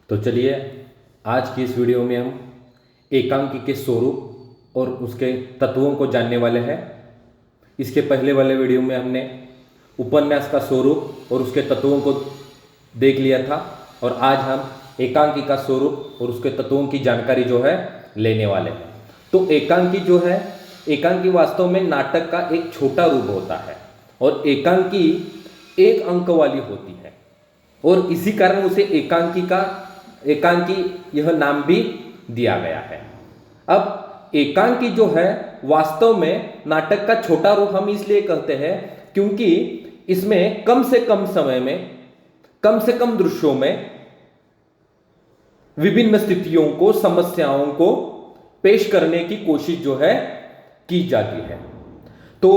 तो चलिए आज की इस वीडियो में हम एकांकी के स्वरूप और उसके तत्वों को जानने वाले हैं। इसके पहले वाले वीडियो में हमने उपन्यास का स्वरूप और उसके तत्वों को देख लिया था और आज हम एकांकी का स्वरूप और उसके तत्वों की जानकारी जो है लेने वाले हैं। तो एकांकी जो है, एकांकी वास्तव में नाटक का एक छोटा रूप होता है और एकांकी एक अंक वाली होती है और इसी कारण उसे एकांकी यह नाम भी दिया गया है। अब एकांकी जो है वास्तव में नाटक का छोटा रूप हम इसलिए कहते हैं क्योंकि इसमें कम से कम समय में, कम से कम दृश्यों में विभिन्न स्थितियों को, समस्याओं को पेश करने की कोशिश जो है की जाती है। तो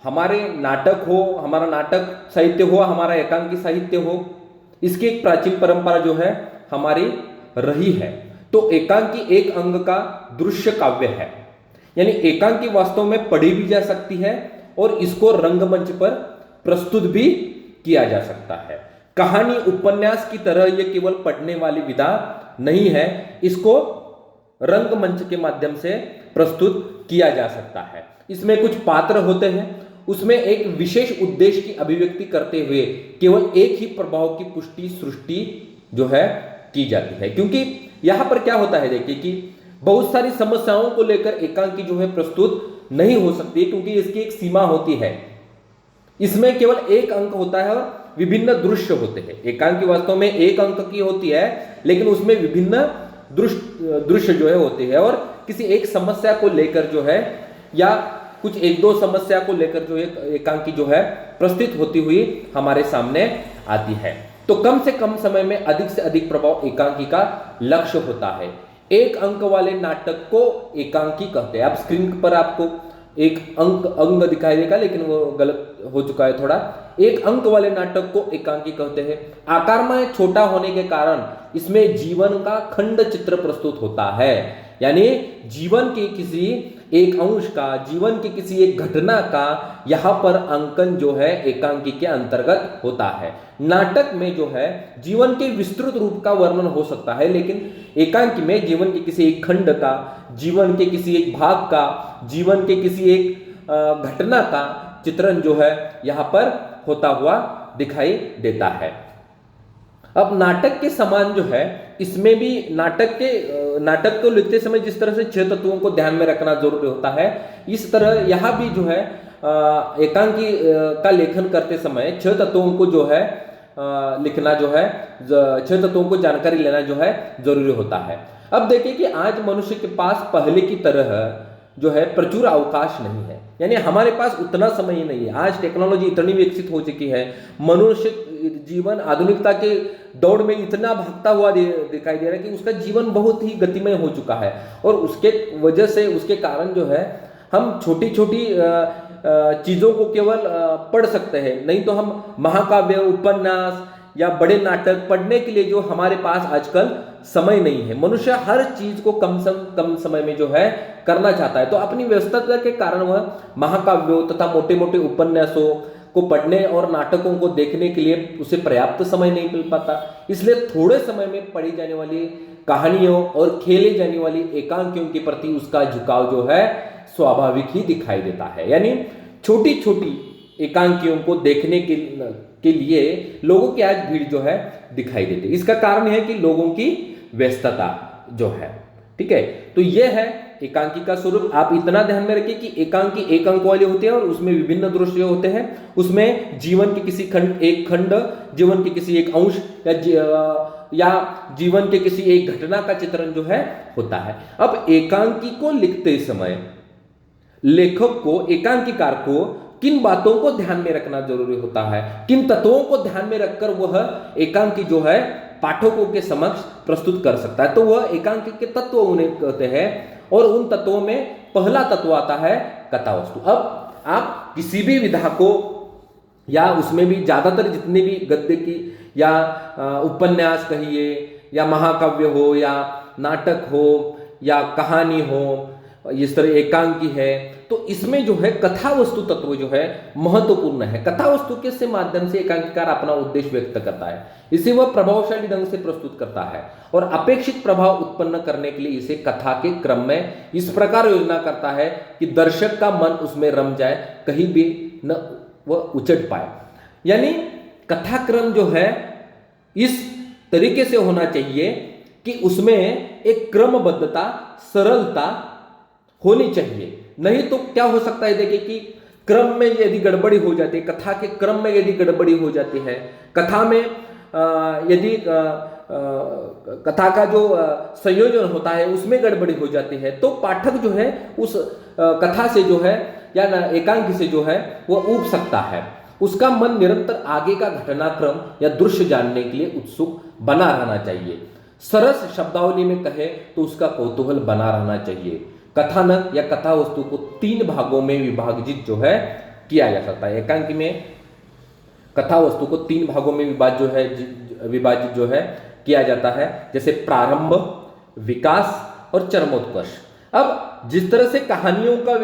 हमारे नाटक हो, हमारा नाटक साहित्य हो, हमारा एकांकी साहित्य हो, इसकी एक प्राचीन परंपरा जो है हमारी रही है। तो एकांकी एक अंग का दृश्य काव्य है, यानी एकांकी वास्तव में पढ़ी भी जा सकती है और इसको रंगमंच पर प्रस्तुत भी किया जा सकता है। कहानी उपन्यास की तरह यह केवल पढ़ने वाली विधा नहीं है, इसको रंगमंच के माध्यम से प्रस्तुत किया जा सकता है। इसमें कुछ पात्र होते हैं, उसमें एक विशेष उद्देश्य की अभिव्यक्ति करते हुए केवल एक ही प्रभाव की पुष्टि सृष्टि जो है की जाती है। क्योंकि यहां पर क्या होता है, देखिए कि बहुत सारी समस्याओं को लेकर एकांकी जो है प्रस्तुत नहीं हो सकती क्योंकि इसकी एक सीमा होती है। इसमें केवल एक अंक होता है और विभिन्न दृश्य होते हैं। एकांकी वास्तव में एक अंक की होती है लेकिन उसमें विभिन्न दृश्य जो है होते हैं और किसी एक समस्या को लेकर जो है या कुछ एक दो समस्या को लेकर जो एकांकी जो है प्रस्तुत होती हुई हमारे सामने आती है। तो कम से कम समय में अधिक से अधिक प्रभाव एकांकी का लक्ष्य होता है। एक अंक वाले नाटक को एकांकी कहते हैं। आप स्क्रीन पर आपको एक अंग दिखाई देगा लेकिन वो गलत हो चुका है थोड़ा। एक अंक वाले नाटक को एकांकी कहते हैं। आकार में छोटा होने के कारण इसमें जीवन का खंड चित्र प्रस्तुत होता है, यानी जीवन के किसी एक अंश का, जीवन की किसी एक घटना का यहां पर अंकन जो है एकांकी के अंतर्गत होता है। नाटक में जो है जीवन के विस्तृत रूप का वर्णन हो सकता है लेकिन एकांकी में जीवन के किसी एक खंड का, जीवन के किसी एक भाग का, जीवन के किसी एक घटना का चित्रण जो है यहां पर होता हुआ दिखाई देता है। अब नाटक के समान जो है इसमें भी नाटक को लिखते समय जिस तरह से 6 तत्वों को ध्यान में रखना जरूरी होता है, इस तरह यहां भी जो है एकांकी का लेखन करते समय 6 तत्वों को जो है लिखना जो है 6 तत्वों को जानकारी लेना जो है जरूरी होता है। अब देखिए कि आज मनुष्य के पास पहले की तरह जो है प्रचुर अवकाश नहीं है, यानी हमारे पास उतना समय ही नहीं है। आज टेक्नोलॉजी इतनी विकसित हो चुकी है, मनुष्य जीवन आधुनिकता के दौड़ में इतना भागता हुआ दिखाई दे रहा है कि उसका जीवन बहुत ही गतिमय हो चुका है और उसके वजह से, उसके कारण जो है हम छोटी छोटी चीजों को केवल पढ़ सकते हैं, नहीं तो हम महाकाव्य, उपन्यास या बड़े नाटक पढ़ने के लिए जो हमारे पास आजकल समय नहीं है। मनुष्य हर चीज को कम समय में जो है करना चाहता है, तो अपनी व्यस्तता के कारण वह महाकाव्यों तथा मोटे मोटे उपन्यासों को पढ़ने और नाटकों को देखने के लिए उसे पर्याप्त समय नहीं मिल पाता। इसलिए थोड़े समय में पढ़ी जाने वाली कहानियों और खेले जाने वाली एकांकियों के प्रति उसका झुकाव जो है स्वाभाविक ही दिखाई देता है। यानी छोटी छोटी एकांकियों को देखने के लिए लोगों की आज भीड़ जो है दिखाई देती है। इसका कारण है कि लोगों की व्यस्तता जो है, ठीक है। तो यह है एकांकी का स्वरूप। आप इतना ध्यान में रखिए कि एकांकी एक अंक वाले होते हैं और उसमें विभिन्न दृश्य होते हैं। उसमें जीवन के किसी खंड, जीवन के किसी एक अंश या जीवन के किसी एक घटना का चित्रण जो है होता है। अब एकांकी को लिखते समय लेखक को, एकांकीकार को किन बातों को ध्यान में रखना जरूरी होता है, किन तत्वों को ध्यान में रखकर वह एकांकी जो है पाठकों के समक्ष प्रस्तुत कर सकता है, तो वह एकांकी के तत्व उन्हें कहते हैं। और उन तत्वों में पहला तत्व आता है कथा वस्तु। अब आप किसी भी विधा को या उसमें भी ज्यादातर जितने भी गद्य की या उपन्यास कहिए या महाकाव्य हो या नाटक हो या कहानी हो, इस तरह एकांकी है, तो इसमें जो है कथा वस्तु तत्व जो है महत्वपूर्ण है। कथा वस्तु के से माध्यम से एकांकीकार अपना उद्देश्य व्यक्त करता है, इसे वह प्रभावशाली ढंग से प्रस्तुत करता है और अपेक्षित प्रभाव उत्पन्न करने के लिए इसे कथा के क्रम में इस प्रकार योजना करता है कि दर्शक का मन उसमें रम जाए, कहीं भी न वह उचट पाए। यानी कथाक्रम जो है इस तरीके से होना चाहिए कि उसमें एक क्रमबद्धता, सरलता होनी चाहिए। नहीं तो क्या हो सकता है, देखिए कि क्रम में यदि गड़बड़ी हो जाती है, कथा के क्रम में यदि गड़बड़ी हो जाती है, कथा में यदि कथा का जो संयोजन होता है उसमें गड़बड़ी हो जाती है, तो पाठक जो है उस कथा से जो है या एकांकी से जो है वह ऊब सकता है। उसका मन निरंतर आगे का घटनाक्रम या दृश्य जानने के लिए उत्सुक बना रहना चाहिए। सरस शब्दावली में कहे तो उसका कौतूहल बना रहना चाहिए। कथानक या कथा वस्तु को 3 भागों में विभाजित जो है किया जा सकता है। एकांकी में कथा वस्तु को 3 भागों में विभाजित जो है किया जाता है, जैसे प्रारंभ, विकास और चरमोत्कर्ष। अब जिस तरह से कहानियों का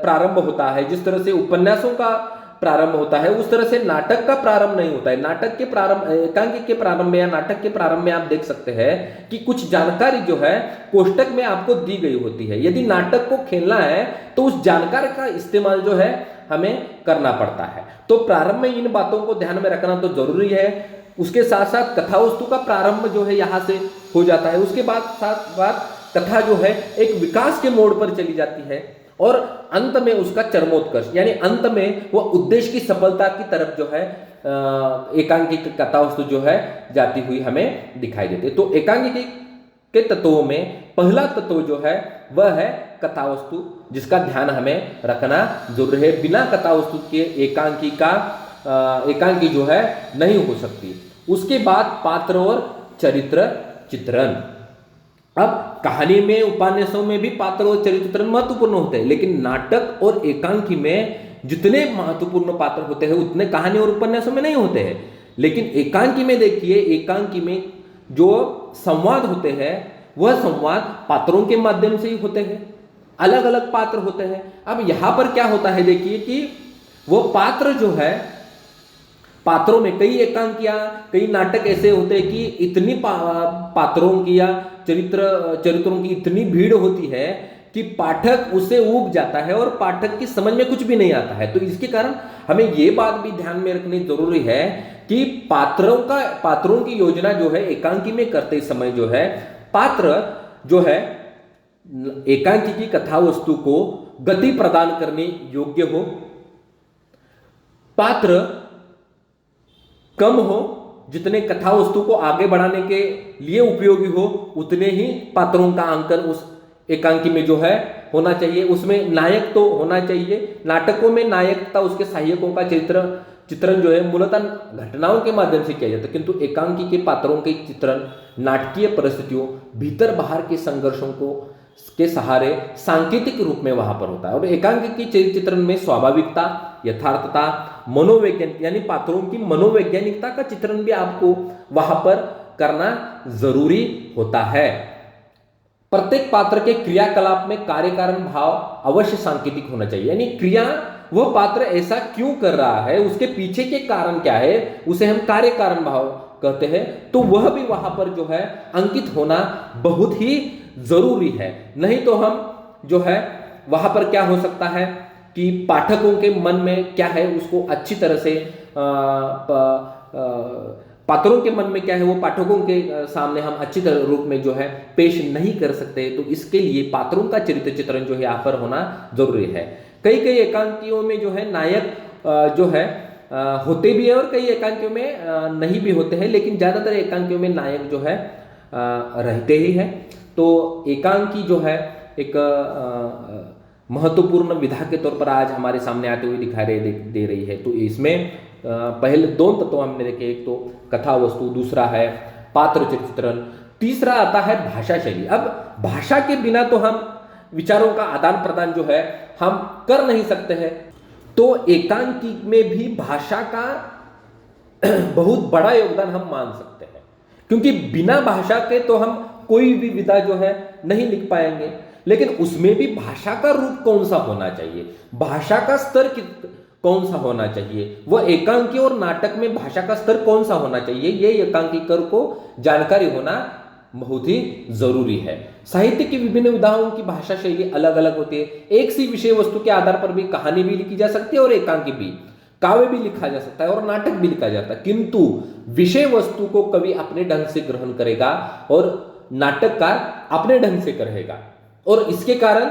प्रारंभ होता है, जिस तरह से उपन्यासों का प्रारंभ होता है, उस तरह से नाटक का प्रारंभ नहीं होता है। नाटक के प्रारंभ, एकांकी के प्रारंभ में या नाटक के प्रारंभ में आप देख सकते हैं कि कुछ जानकारी जो है कोष्टक में आपको दी गई होती है। यदि नाटक को खेलना है तो उस जानकारी का इस्तेमाल जो है हमें करना पड़ता है। तो प्रारंभ में इन बातों को ध्यान में रखना तो जरूरी है। उसके साथ साथ कथा वस्तु का प्रारंभ जो है यहाँ से हो जाता है। उसके बाद कथा जो है एक विकास के मोड़ पर चली जाती है और अंत में उसका चरमोत्कर्ष, यानी अंत में वह उद्देश्य की सफलता की तरफ जो है एकांकी कथा वस्तु जो है जाती हुई हमें दिखाई देती है। तो एकांकी के तत्वों में पहला तत्व जो है वह है कथा वस्तु, जिसका ध्यान हमें रखना जरूरी है। बिना कथा वस्तु के एकांकी जो है नहीं हो सकती। उसके बाद पात्र और चरित्र चित्रण। अब कहानी में, उपन्यासों में भी पात्र और चरित्र चित्रण महत्वपूर्ण होते हैं, लेकिन नाटक और एकांकी में जितने महत्वपूर्ण पात्र होते हैं उतने कहानी और उपन्यासों में नहीं होते हैं। लेकिन एकांकी में देखिए, एकांकी में जो संवाद होते हैं वह संवाद पात्रों के माध्यम से ही होते हैं, अलग अलग पात्र होते हैं। अब यहां पर क्या होता है, देखिए कि वो पात्र जो है, पात्रों में कई एकांकियां, कई नाटक ऐसे होते हैं कि इतनी पात्रों की या चरित्रों की इतनी भीड़ होती है कि पाठक उसे ऊब जाता है और पाठक की समझ में कुछ भी नहीं आता है। तो इसके कारण हमें ये बात भी ध्यान में रखनी जरूरी है कि पात्रों की योजना जो है एकांकी में करते समय जो है पात्र जो है एकांकी की कथा वस्तु को गति प्रदान करने योग्य हो, पात्र कम हो, जितने कथा वस्तु को आगे बढ़ाने के लिए उपयोगी हो उतने ही पात्रों का अंकन उस एकांकी में जो है होना चाहिए। उसमें नायक तो होना चाहिए। नाटकों में नायक तथा उसके सहायकों का चित्रण जो है मूलतः घटनाओं के माध्यम से किया जाता है, किंतु एकांकी के पात्रों के चित्रण नाटकीय परिस्थितियों, भीतर बाहर के संघर्षों के सहारे सांकेतिक रूप में वहां पर होता है। और एकांकी के चरित्र चित्रण में स्वाभाविकता, यथार्थता, मनोवैज्ञानिक यानी पात्रों की मनोवैज्ञानिकता का चित्रण भी आपको वहां पर करना जरूरी होता है। प्रत्येक पात्र के क्रियाकलाप में कार्य कारण भाव अवश्य सांकेतिक होना चाहिए, यानी क्रिया, वह पात्र ऐसा क्यों कर रहा है, उसके पीछे के कारण क्या है, उसे हम कार्य कारण भाव कहते हैं। तो वह भी वहां पर जो है अंकित होना बहुत ही जरूरी है। नहीं तो हम जो है वहां पर क्या हो सकता है कि पाठकों के मन में क्या है उसको अच्छी तरह से पात्रों के मन में क्या है वो पाठकों के सामने हम अच्छी तरह रूप में जो है पेश नहीं कर सकते। तो इसके लिए पात्रों का चरित्र चित्रण जो है यहाँ पर होना जरूरी है। कई एकांकियों में जो है नायक जो है होते भी है और कई एकांकियों में नहीं भी होते हैं, लेकिन ज्यादातर एकांकियों में नायक जो है रहते ही है। तो एकांकी जो है एक महत्वपूर्ण विधा के तौर पर आज हमारे सामने आते हुए दिखाई दे रही है। तो इसमें पहले 2 तत्व हमने देखे, एक तो कथा वस्तु, दूसरा है पात्र चित्रण, तीसरा आता है भाषा शैली। अब भाषा के बिना तो हम विचारों का आदान प्रदान जो है हम कर नहीं सकते हैं। तो एकांकी में भी भाषा का बहुत बड़ा योगदान हम मान सकते हैं, क्योंकि बिना भाषा के तो हम कोई भी विधा जो है नहीं लिख पाएंगे। लेकिन उसमें भी भाषा का रूप कौन सा होना चाहिए, भाषा का स्तर कौन सा होना चाहिए, वह एकांकी और नाटक में भाषा का स्तर कौन सा होना चाहिए, ये एकांकीकर को जानकारी होना बहुत ही जरूरी है। साहित्य की विभिन्न विधाओं की भाषा शैली अलग अलग होती है। एक सी विषय वस्तु के आधार पर भी कहानी भी लिखी जा सकती है और एकांकी भी, काव्य भी लिखा जा सकता है और नाटक भी लिखा जाता है, किंतु विषय वस्तु को कवि अपने ढंग से ग्रहण करेगा और नाटककार अपने ढंग से करेगा, और इसके कारण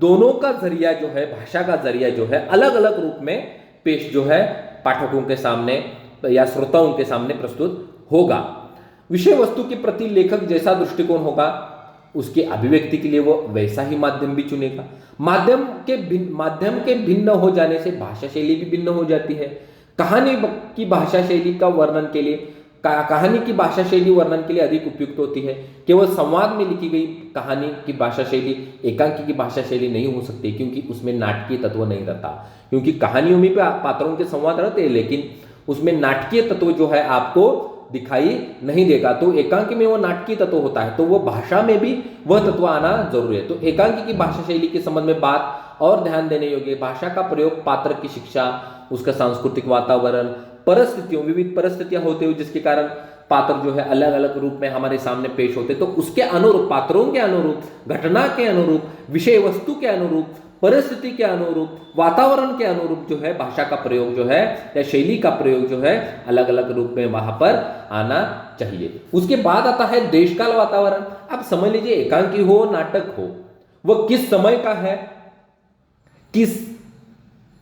दोनों का जरिया जो है, भाषा का जरिया जो है, अलग अलग रूप में पेश जो है पाठकों के सामने या श्रोताओं के सामने प्रस्तुत होगा। विषय वस्तु के प्रति लेखक जैसा दृष्टिकोण होगा, उसके अभिव्यक्ति के लिए वो वैसा ही माध्यम भी चुनेगा। माध्यम के भिन्न हो जाने से भाषा शैली भी भिन्न हो जाती है। कहानी की भाषा शैली का वर्णन के लिए कहानी की भाषा शैली वर्णन के लिए अधिक उपयुक्त होती है। केवल संवाद में लिखी गई कहानी की भाषा शैली एकांकी की भाषा शैली नहीं हो सकती, क्योंकि उसमें नाटकीय तत्व नहीं रहता। क्योंकि कहानियों में पात्रों के संवाद रहते हैं, लेकिन उसमें नाटकीय तत्व जो है आपको दिखाई नहीं देगा। तो एकांकी में वो नाटकीय तत्व होता है, तो वो भाषा में भी वह तत्व आना जरूरी है। तो एकांकी की भाषा शैली के संबंध में बात और ध्यान देने योग्य, भाषा का प्रयोग पात्र की शिक्षा, उसका सांस्कृतिक वातावरण, परिस्थितियों, विविध परिस्थितियां होते हुए जिसके कारण पात्र जो है अलग अलग रूप में हमारे सामने पेश होते, तो उसके अनुरूप, पात्रों के अनुरूप, घटना के अनुरूप, विषय वस्तु के अनुरूप, परिस्थिति के अनुरूप, वातावरण के अनुरूप जो है भाषा का प्रयोग जो है या शैली का प्रयोग जो है अलग अलग रूप में वहां पर आना चाहिए। उसके बाद आता है देश काल वातावरण। अब समझ लीजिए एकांकी हो नाटक हो, वह किस समय का है, किस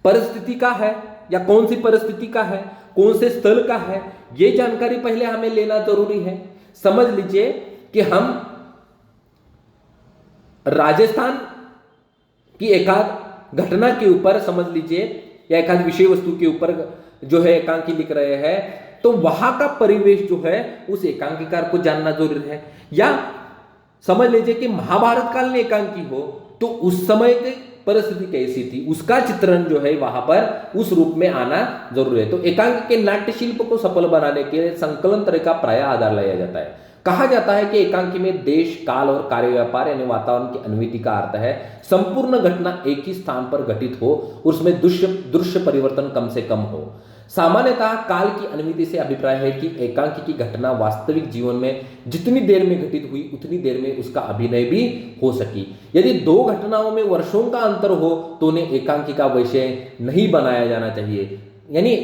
परिस्थिति का है या कौन सी परिस्थिति का है, कौन से स्थल का है, यह जानकारी पहले हमें लेना जरूरी है। समझ लीजिए कि हम राजस्थान कि एकाध घटना के ऊपर समझ लीजिए या एकाध विषय वस्तु के ऊपर जो है एकांकी लिख रहे हैं, तो वहां का परिवेश जो है उस एकांकीकार को जानना जरूरी है। या समझ लीजिए कि महाभारत काल में एकांकी हो, तो उस समय की परिस्थिति कैसी थी, उसका चित्रण जो है वहां पर उस रूप में आना जरूरी है। तो एकांकी के नाट्य शिल्प को सफल बनाने के लिए संकलन तरह का प्राय आधार लिया जाता है। कहा जाता है कि एकांकी में देश, काल और कार्य व्यापार यानी वातावरण की अनुमिति का अर्थ है संपूर्ण घटना एक ही स्थान पर घटित हो, उसमें दृश्य परिवर्तन कम से कम हो। सामान्यतः काल की अनुमिति से अभिप्राय है कि एकांकी की घटना वास्तविक जीवन में जितनी देर में घटित हुई उतनी देर में उसका अभिनय भी हो सकी। यदि दो घटनाओं में वर्षों का अंतर हो तो उन्हें एकांकी का विषय नहीं बनाया जाना चाहिए। यानी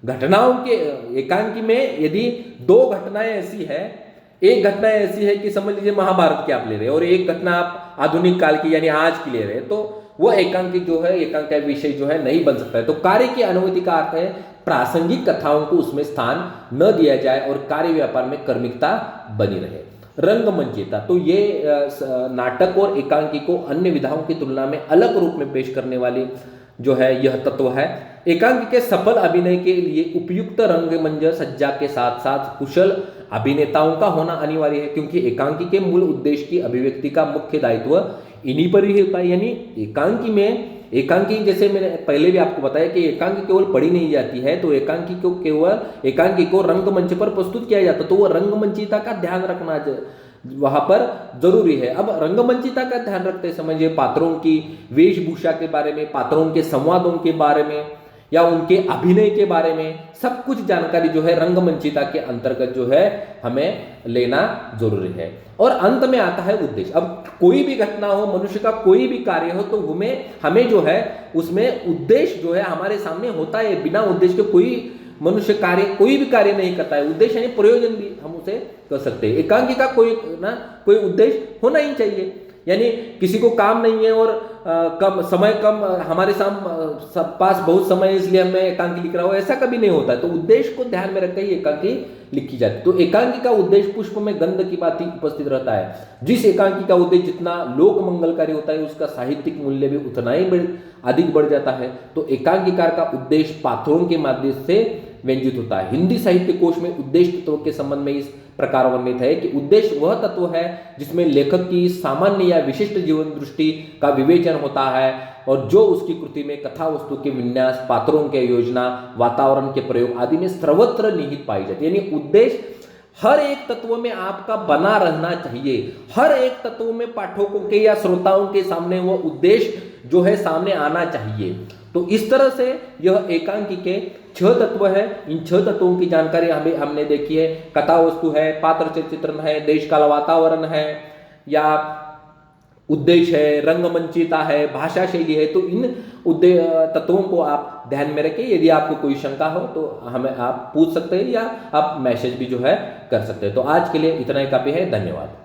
घटनाओं के एकांकी में यदि दो घटनाएं ऐसी है, एक घटना ऐसी है कि समझ लीजिए महाभारत की आप ले रहे हैं और एक घटना आप आधुनिक काल की यानी आज की ले रहे हैं, तो वह एकांकी जो है, एकांक का विषय जो है नहीं बन सकता है। तो कार्य की अनुमति का अर्थ है प्रासंगिक कथाओं को उसमें स्थान न दिया जाए और कार्य व्यापार में कर्मिकता बनी रहे। रंगमंचीयता, तो ये नाटक और एकांकी को अन्य विधाओं की तुलना में अलग रूप में पेश करने वाली जो है यह तत्व है। एकांकी के सफल अभिनय के लिए उपयुक्त रंगमंच सज्जा के साथ साथ कुशल अभिनेताओं का होना अनिवार्य है, क्योंकि एकांकी के मूल उद्देश्य की अभिव्यक्ति का मुख्य दायित्व इन्हीं पर ही होता है। यानी एकांकी जैसे मैंने पहले भी आपको बताया कि एकांकी केवल पढ़ी नहीं जाती है, तो एकांकी को रंगमंच पर प्रस्तुत किया जाता है, तो वो रंगमंचिता का ध्यान रखना वहां पर जरूरी है। अब रंगमंचिता का ध्यान रखते समझिए पात्रों की वेशभूषा के बारे में, पात्रों के संवादों के बारे में या उनके अभिनय के बारे में सब कुछ जानकारी जो है रंगमंचिता के अंतर्गत जो है हमें लेना जरूरी है। और अंत में आता है उद्देश्य। अब कोई भी घटना हो, मनुष्य का कोई भी कार्य हो, तो हमें जो है उसमें उद्देश्य जो है हमारे सामने होता है। बिना उद्देश्य के कोई मनुष्य कोई भी कार्य नहीं करता है। उद्देश्य यानी प्रयोजन भी हम उसे कर सकते हैं। एकांकी का कोई उद्देश्य होना ही चाहिए। यानी किसी को काम नहीं है और कम हमारे पास बहुत समय इसलिए हमें एकांकी लिख रहा हो, ऐसा कभी नहीं होता है। तो उद्देश्य को ध्यान में रखकर ही एकांकी लिखी जाती है। तो एकांकी का उद्देश्य पुष्प में गंध की बात ही उपस्थित रहता है। जिस एकांकी का उद्देश्य जितना लोक मंगलकारी होता है उसका साहित्यिक मूल्य भी उतना ही अधिक बढ़ जाता है। तो एकांकीकार का उद्देश्य पात्रों के माध्यम से व्यंजित होता है। हिंदी साहित्य कोश में उद्देश्य तत्व के संबंध में इस प्रकार वर्णित है कि उद्देश्य वह तत्व है जिसमें लेखक की सामान्य या विशिष्ट जीवन दृष्टि का विवेचन होता है और जो उसकी कृति में कथा वस्तु के विन्यास, पात्रों के योजना, वातावरण के प्रयोग आदि में सर्वत्र निहित पाई जाती है। यानी उद्देश्य हर एक तत्व में आपका बना रहना चाहिए। हर एक तत्व में पाठकों के या श्रोताओं के सामने वो उद्देश्य जो है सामने आना चाहिए। तो इस तरह से यह एकांकी के 6 तत्व है। इन 6 तत्वों की जानकारी हमने देखी है। कथा वस्तु है, पात्र चित्रण है, देश काल वातावरण है, या उद्देश्य है, रंगमंचिता है, भाषा शैली है। तो इन तत्वों को आप ध्यान में रखें। यदि आपको कोई शंका हो तो हमें आप पूछ सकते हैं या आप मैसेज भी जो है कर सकते हैं। तो आज के लिए इतना ही काफी है। धन्यवाद।